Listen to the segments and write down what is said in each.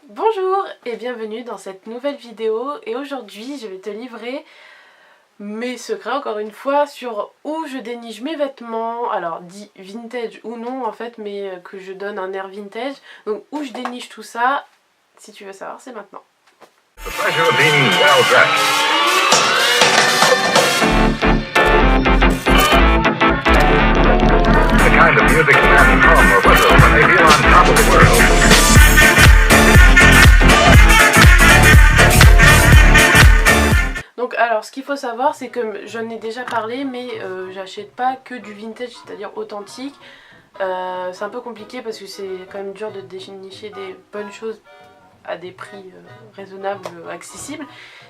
Bonjour et bienvenue dans cette nouvelle vidéo et aujourd'hui je vais te livrer mes secrets encore une fois sur où je déniche mes vêtements, alors dit vintage ou non en fait mais que je donne un air vintage, donc où je déniche tout ça, si tu veux savoir c'est maintenant. Donc alors ce qu'il faut savoir c'est que j'en ai déjà parlé mais j'achète pas que du vintage, c'est-à-dire authentique. C'est un peu compliqué parce que c'est quand même dur de dénicher des bonnes choses à des prix raisonnables, accessibles.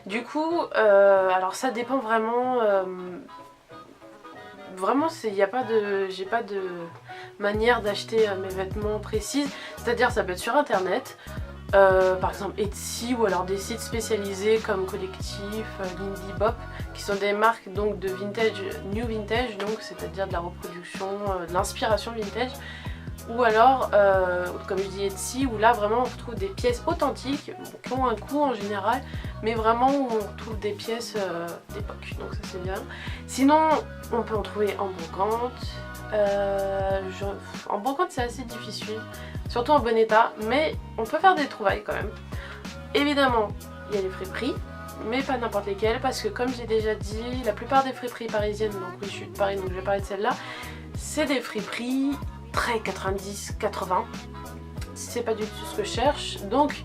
Du coup, alors ça dépend vraiment. Vraiment, j'ai pas de manière d'acheter mes vêtements précise. C'est-à-dire, ça peut être sur internet. Par exemple Etsy ou alors des sites spécialisés comme Collectif, Lindy Bop qui sont des marques donc de vintage, new vintage, donc c'est-à-dire de la reproduction, de l'inspiration vintage, ou alors comme je dis Etsy où là vraiment on retrouve des pièces authentiques qui ont un coût en général mais vraiment où on retrouve des pièces d'époque, donc ça c'est bien. Sinon on peut en trouver en brocante. En brocante c'est assez difficile, surtout en bon état, mais on peut faire des trouvailles quand même. Évidemment il y a les friperies, mais pas n'importe lesquelles, parce que comme j'ai déjà dit, la plupart des friperies parisiennes, donc oui je suis de Paris donc je vais parler de celle-là, c'est des friperies très 90-80, c'est pas du tout ce que je cherche, donc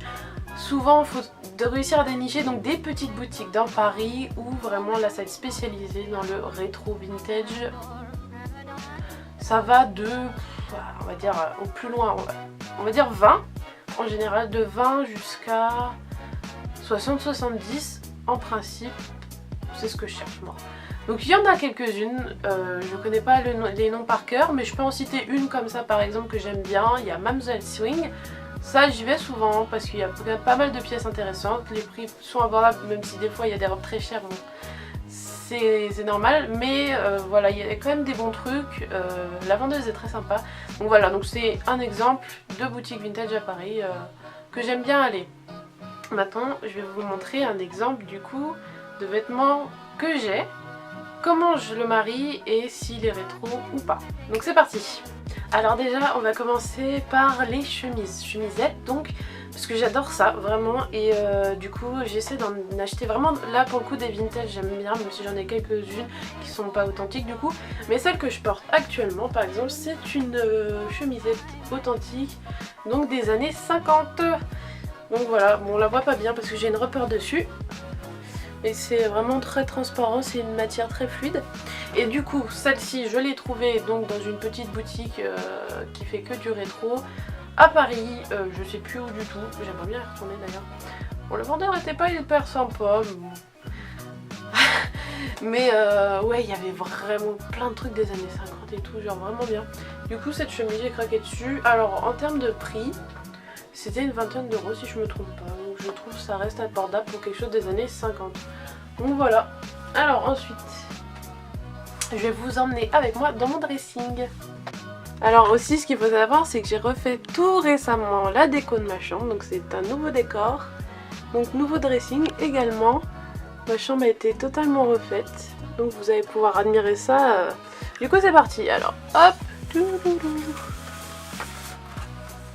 souvent il faut réussir à dénicher donc des petites boutiques dans Paris où vraiment là ça va être spécialisé dans le rétro vintage. Ça va de, on va dire au plus loin, on va dire 20 en général, de 20 jusqu'à 60-70 en principe, c'est ce que je cherche moi. Donc il y en a quelques-unes, je connais pas les noms par cœur, mais je peux en citer une comme ça par exemple que j'aime bien, il y a Mademoiselle Swing. Ça j'y vais souvent parce qu'il y a pas mal de pièces intéressantes, les prix sont abordables même si des fois il y a des robes très chères, bon, c'est normal, mais voilà, il y a quand même des bons trucs, la vendeuse est très sympa. Donc voilà, donc c'est un exemple de boutique vintage à Paris que j'aime bien aller. Maintenant je vais vous montrer un exemple du coup de vêtements que j'ai, comment je le marie et s'il est rétro ou pas. Donc c'est parti. Alors déjà on va commencer par les chemisettes donc, parce que j'adore ça vraiment et du coup j'essaie d'en acheter vraiment, là pour le coup des vintage j'aime bien même si j'en ai quelques-unes qui sont pas authentiques du coup, mais celle que je porte actuellement par exemple c'est une chemisette authentique donc des années 50. Donc voilà, bon on la voit pas bien parce que j'ai une repère dessus. Et c'est vraiment très transparent, c'est une matière très fluide. Et du coup, celle-ci, je l'ai trouvée donc dans une petite boutique qui fait que du rétro à Paris, je sais plus où du tout, j'aimerais bien y retourner d'ailleurs. Bon, le vendeur était pas hyper sympa, mais ouais, il y avait vraiment plein de trucs des années 50 et tout, genre vraiment bien. Du coup, cette chemise, j'ai craqué dessus. Alors, en termes de prix, c'était une vingtaine d'euros si je me trompe pas, donc je trouve que ça reste abordable pour quelque chose des années 50. Donc voilà. Alors ensuite, je vais vous emmener avec moi dans mon dressing. Alors aussi ce qu'il faut savoir c'est que j'ai refait tout récemment la déco de ma chambre, donc c'est un nouveau décor, donc nouveau dressing également. Ma chambre a été totalement refaite, donc vous allez pouvoir admirer ça. Du coup c'est parti, alors hop.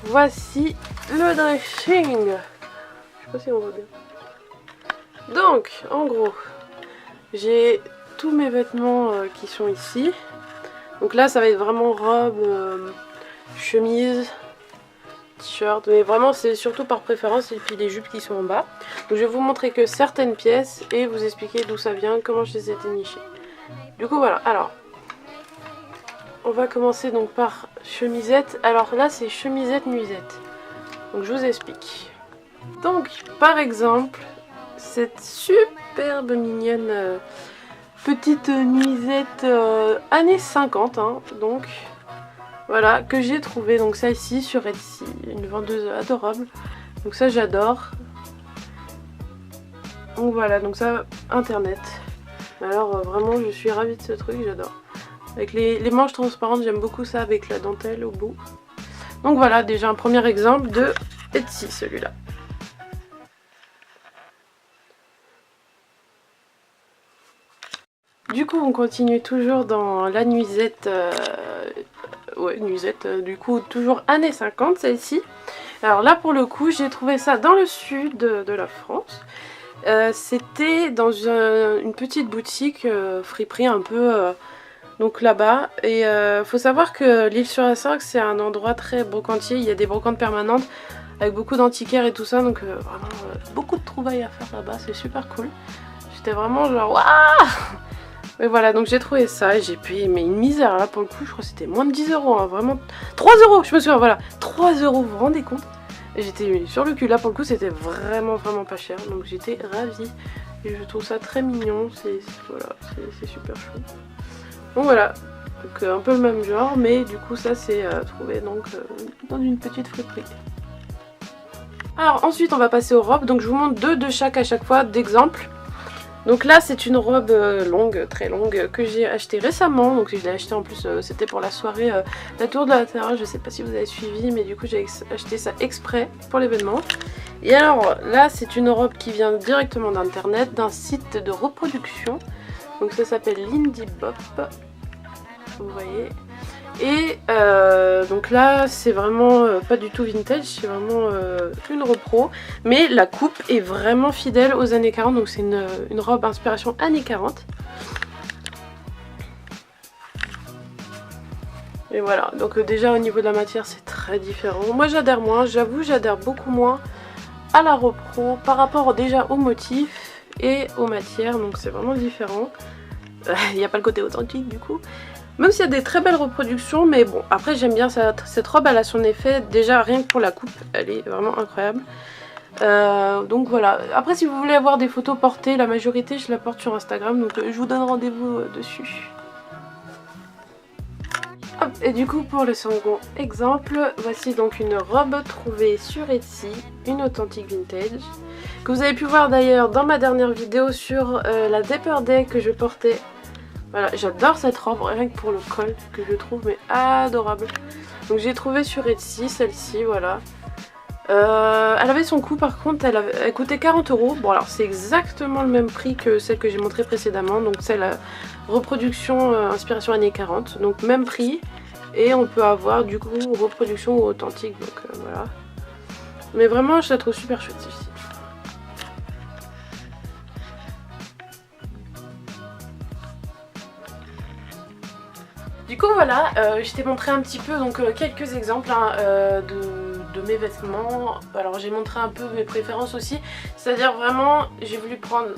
Voici le dressing. Je sais pas si on voit bien. Donc en gros j'ai tous mes vêtements qui sont ici. Donc là ça va être vraiment robe, chemise, t-shirt, mais vraiment c'est surtout par préférence, et puis les jupes qui sont en bas. Donc je vais vous montrer que certaines pièces et vous expliquer d'où ça vient, comment je les ai dénichées. Du coup voilà, alors on va commencer donc par chemisette. Alors là c'est chemisette nuisette. Donc je vous explique. Donc par exemple cette superbe mignonne petite nuisette années 50 hein, donc voilà, que j'ai trouvé donc celle-ci sur Etsy, une vendeuse adorable, donc ça j'adore. Donc voilà, donc ça internet, alors vraiment je suis ravie de ce truc, j'adore. Avec les manches transparentes, j'aime beaucoup ça avec la dentelle au bout. Donc voilà, déjà un premier exemple de Etsy celui-là. Du coup on continue toujours dans la nuisette, ouais nuisette, du coup toujours années 50 celle-ci. Alors là pour le coup j'ai trouvé ça dans le sud de la France. C'était dans une petite boutique friperie un peu donc là-bas. Et faut savoir que l'Île-sur-la-Sorgue c'est un endroit très brocantier, il y a des brocantes permanentes avec beaucoup d'antiquaires et tout ça, donc vraiment beaucoup de trouvailles à faire là-bas, c'est super cool. J'étais vraiment genre waouh. Mais voilà, donc j'ai trouvé ça et j'ai payé mais une misère là pour le coup, je crois que c'était moins de 10 euros, hein, vraiment 3 euros, je me souviens, voilà, 3 euros, vous vous rendez compte? Et j'étais sur le cul, là pour le coup c'était vraiment pas cher, donc j'étais ravie. Et je trouve ça très mignon, voilà, c'est super chou. Donc voilà, donc, un peu le même genre, mais du coup ça c'est trouvé donc dans une petite friperie. Alors ensuite on va passer aux robes, donc je vous montre deux de chaque à chaque fois d'exemple. Donc là c'est une robe longue, très longue, que j'ai achetée récemment. Donc je l'ai achetée en plus, c'était pour la soirée la Tour de la Terre. Je sais pas si vous avez suivi, mais du coup j'ai acheté ça exprès pour l'événement. Et alors là c'est une robe qui vient directement d'internet, d'un site de reproduction. Donc ça s'appelle Lindy Bop, vous voyez. Et donc là c'est vraiment pas du tout vintage, c'est vraiment une repro, mais la coupe est vraiment fidèle aux années 40, donc c'est une robe inspiration années 40. Et voilà, donc déjà au niveau de la matière c'est très différent. Moi j'adhère moins, j'avoue j'adhère beaucoup moins à la repro par rapport déjà aux motifs et aux matières, donc c'est vraiment différent. Il n'y a pas le côté authentique du coup. Même s'il y a des très belles reproductions, mais bon, après j'aime bien cette robe, elle a son effet, déjà rien que pour la coupe, elle est vraiment incroyable. Donc voilà, après si vous voulez avoir des photos portées, la majorité je la porte sur Instagram, donc je vous donne rendez-vous dessus. Hop, et du coup pour le second exemple, voici donc une robe trouvée sur Etsy, une authentique vintage, que vous avez pu voir d'ailleurs dans ma dernière vidéo sur la Dapper Day que je portais. Voilà, j'adore cette robe, rien que pour le col que je trouve mais adorable. Donc j'ai trouvé sur Etsy celle-ci, voilà. Elle avait son coût par contre, elle coûtait 40 euros. Bon alors c'est exactement le même prix que celle que j'ai montrée précédemment. Donc c'est la reproduction inspiration années 40. Donc même prix. Et on peut avoir du coup reproduction ou authentique. Donc voilà. Mais vraiment je la trouve super chouette celle-ci. Du coup voilà, je t'ai montré un petit peu donc quelques exemples hein, de mes vêtements. Alors j'ai montré un peu mes préférences aussi, c'est-à-dire vraiment j'ai voulu prendre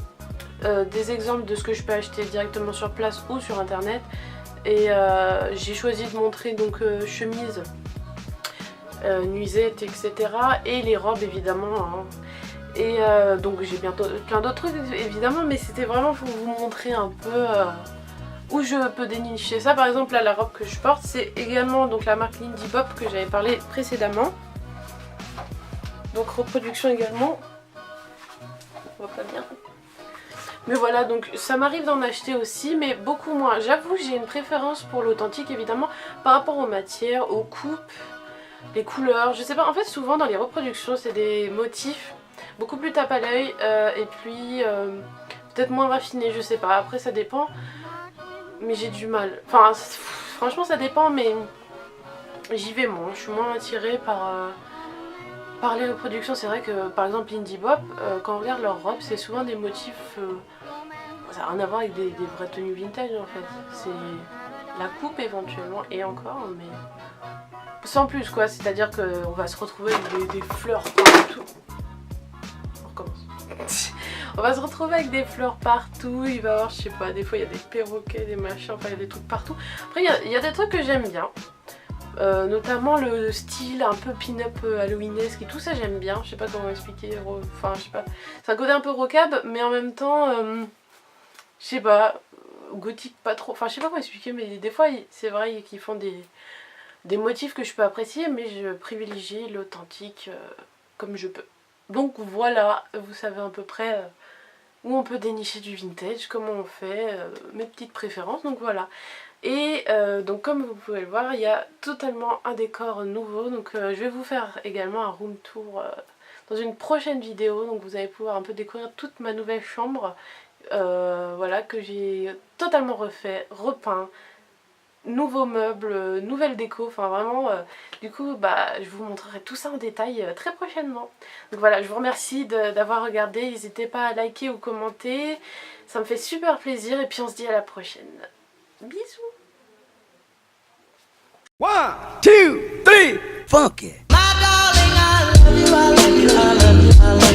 des exemples de ce que je peux acheter directement sur place ou sur internet. Et j'ai choisi de montrer donc chemises, nuisettes, etc. Et les robes évidemment. Hein. Et donc j'ai bientôt plein d'autres trucs évidemment, mais c'était vraiment pour vous montrer un peu où je peux dénicher ça. Par exemple là la robe que je porte c'est également donc la marque Lindy Bop que j'avais parlé précédemment. Donc reproduction également. On voit pas bien. Mais voilà, donc ça m'arrive d'en acheter aussi, mais beaucoup moins. J'avoue, j'ai une préférence pour l'authentique évidemment par rapport aux matières, aux coupes, les couleurs. Je sais pas, en fait souvent dans les reproductions c'est des motifs beaucoup plus tape à l'œil et puis peut-être moins raffinés, je sais pas. Après ça dépend, mais j'ai du mal. Enfin, franchement ça dépend, mais j'y vais moins. Je suis moins attirée par les reproductions. C'est vrai que par exemple Lindy Bop, quand on regarde leurs robes, c'est souvent des motifs... ça n'a rien à voir avec des vraies tenues vintage en fait. C'est la coupe éventuellement et encore, mais sans plus quoi. C'est-à-dire qu'on va se retrouver avec des fleurs partout. On recommence. On va se retrouver avec des fleurs partout. Il va y avoir, je sais pas, des fois il y a des perroquets, des machins, enfin il y a des trucs partout. Après il y a des trucs que j'aime bien. Notamment le style un peu pin-up halloweenesque et tout ça j'aime bien. Je sais pas comment expliquer. Enfin je sais pas. C'est un côté un peu rockab, mais en même temps... je sais pas, gothique pas trop, enfin je sais pas comment expliquer, mais des fois c'est vrai qu'ils font des motifs que je peux apprécier, mais je privilégie l'authentique comme je peux. Donc voilà, vous savez à peu près où on peut dénicher du vintage, comment on fait, mes petites préférences, donc voilà. Et donc comme vous pouvez le voir, il y a totalement un décor nouveau, donc je vais vous faire également un room tour dans une prochaine vidéo, donc vous allez pouvoir un peu découvrir toute ma nouvelle chambre. voilà, que j'ai totalement refait, repeint, nouveaux meubles, nouvelle déco, enfin vraiment, du coup bah je vous montrerai tout ça en détail très prochainement. Donc voilà, je vous remercie d'avoir regardé, n'hésitez pas à liker ou commenter, ça me fait super plaisir et puis on se dit à la prochaine. Bisous. 1, 2, 3, funky. My darling, I love you, I love you, I love you, I love you.